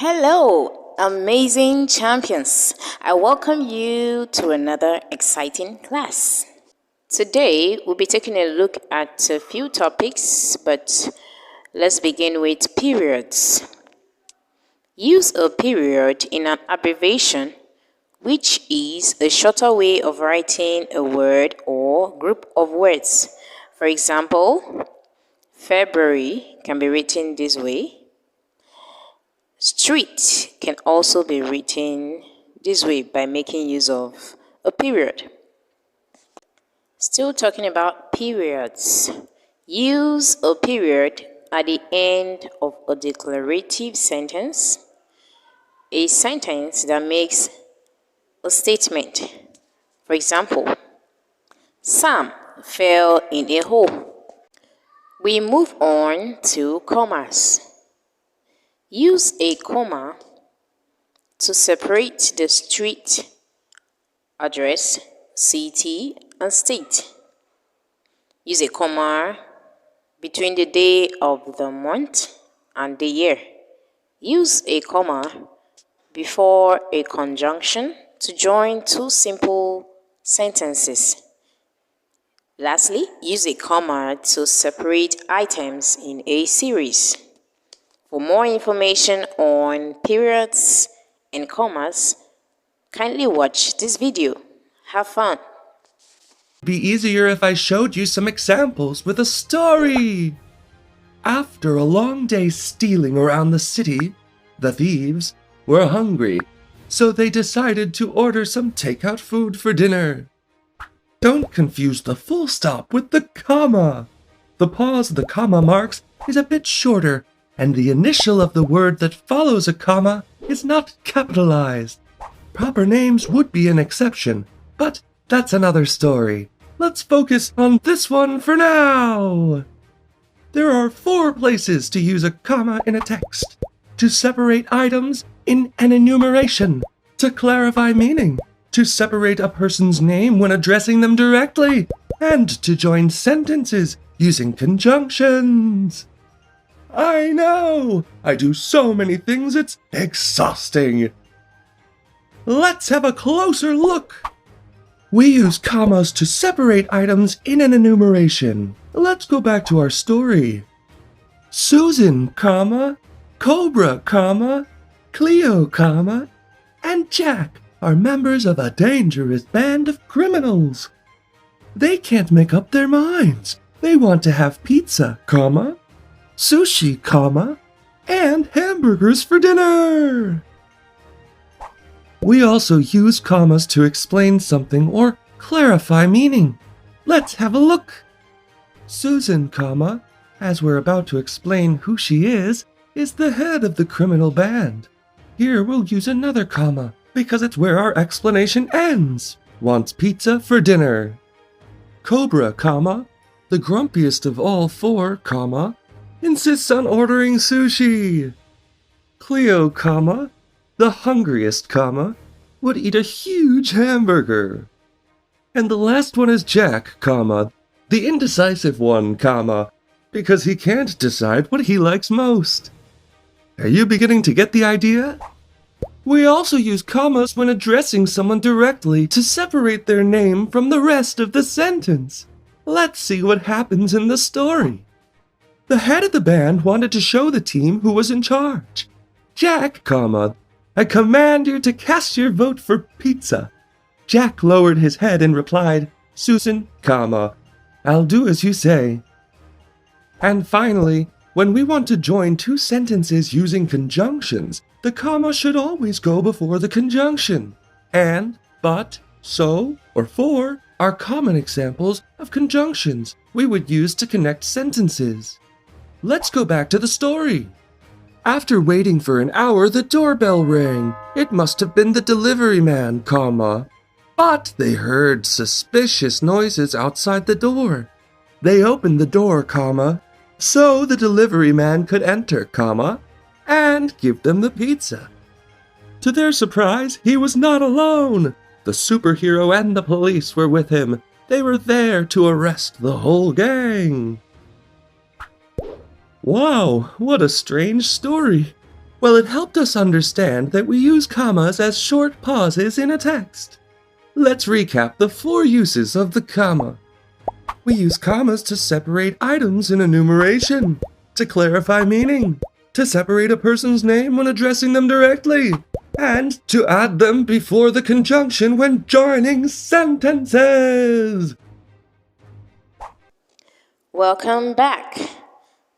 Hello, amazing champions. I welcome you to another exciting class. Today, we'll be taking a look at a few topics, but let's begin with periods. Use a period in an abbreviation, which is a shorter way of writing a word or group of words. For example, February can be written this way. Street can also be written this way by making use of a period. Still talking about periods. Use a period at the end of a declarative sentence, a sentence that makes a statement. For example, Sam fell in a hole. We move on to commas. Use a comma to separate the street address, city, and state. Use a comma between the day of the month and the year. Use a comma before a conjunction to join two simple sentences. Lastly, use a comma to separate items in a series. For more information on periods and commas, kindly watch this video. Have fun! It'd be easier if I showed you some examples with a story. After a long day stealing around the city, the thieves were hungry, so they decided to order some takeout food for dinner. Don't confuse the full stop with the comma. The pause the comma marks is a bit shorter, and the initial of the word that follows a comma is not capitalized. Proper names would be an exception, but that's another story. Let's focus on this one for now. There are 4 places to use a comma in a text: to separate items in an enumeration, to clarify meaning, to separate a person's name when addressing them directly, and to join sentences using conjunctions. I know! I do so many things, it's exhausting. Let's have a closer look. We use commas to separate items in an enumeration. Let's go back to our story. Susan, comma, Cobra, comma, Cleo, comma, and Jack are members of a dangerous band of criminals. They can't make up their minds. They want to have pizza, comma, sushi, comma, and hamburgers for dinner. We also use commas to explain something or clarify meaning. Let's have a look. Susan, comma, as we're about to explain who she is the head of the criminal band. Here we'll use another comma because it's where our explanation ends. Wants pizza for dinner. Cobra, comma, the grumpiest of all 4, comma, insists on ordering sushi. Cleo, comma, the hungriest, comma, would eat a huge hamburger. And the last one is Jack, comma, the indecisive one, comma, because he can't decide what he likes most. Are you beginning to get the idea? We also use commas when addressing someone directly to separate their name from the rest of the sentence. Let's see what happens in the story. The head of the band wanted to show the team who was in charge. Jack, comma, I command you to cast your vote for pizza. Jack lowered his head and replied, Susan, comma, I'll do as you say. And finally, when we want to join 2 sentences using conjunctions, the comma should always go before the conjunction. And, but, so, or for are common examples of conjunctions we would use to connect sentences. Let's go back to the story. After waiting for an hour, the doorbell rang. It must have been the delivery man, comma. But they heard suspicious noises outside the door. They opened the door, comma, so the delivery man could enter, comma, and give them the pizza. To their surprise, he was not alone. The superhero and the police were with him. They were there to arrest the whole gang. Wow, what a strange story. Well, it helped us understand that we use commas as short pauses in a text. Let's recap the 4 uses of the comma. We use commas to separate items in enumeration, to clarify meaning, to separate a person's name when addressing them directly, and to add them before the conjunction when joining sentences. Welcome back.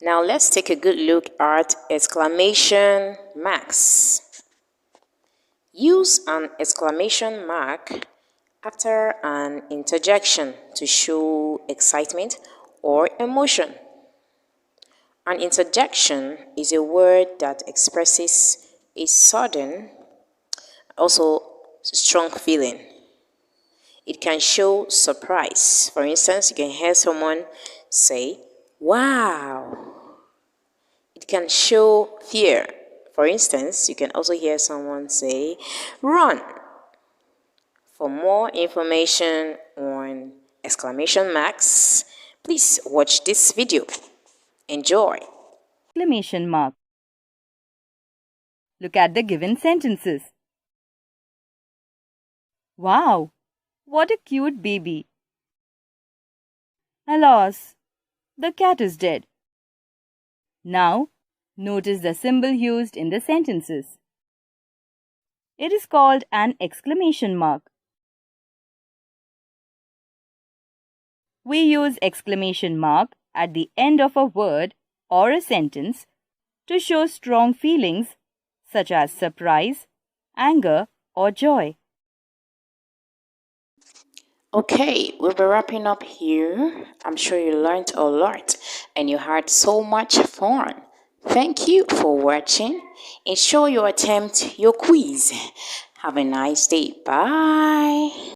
Now let's take a good look at exclamation marks. Use an exclamation mark after an interjection to show excitement or emotion. An interjection is a word that expresses a sudden, also strong feeling. It can show surprise. For instance, you can hear someone say, "Wow." It can show fear. For instance, you can also hear someone say, "Run." For more information on exclamation marks, please watch this video. Enjoy. Exclamation mark. Look at the given sentences. Wow, what a cute baby. Alas, the cat is dead. Now, notice the symbol used in the sentences. It is called an exclamation mark. We use exclamation mark at the end of a word or a sentence to show strong feelings such as surprise, anger, or joy. Okay, we'll be wrapping up here. I'm sure you learned a lot and you had so much fun. Thank you for watching. Ensure you attempt your quiz. Have a nice day. Bye.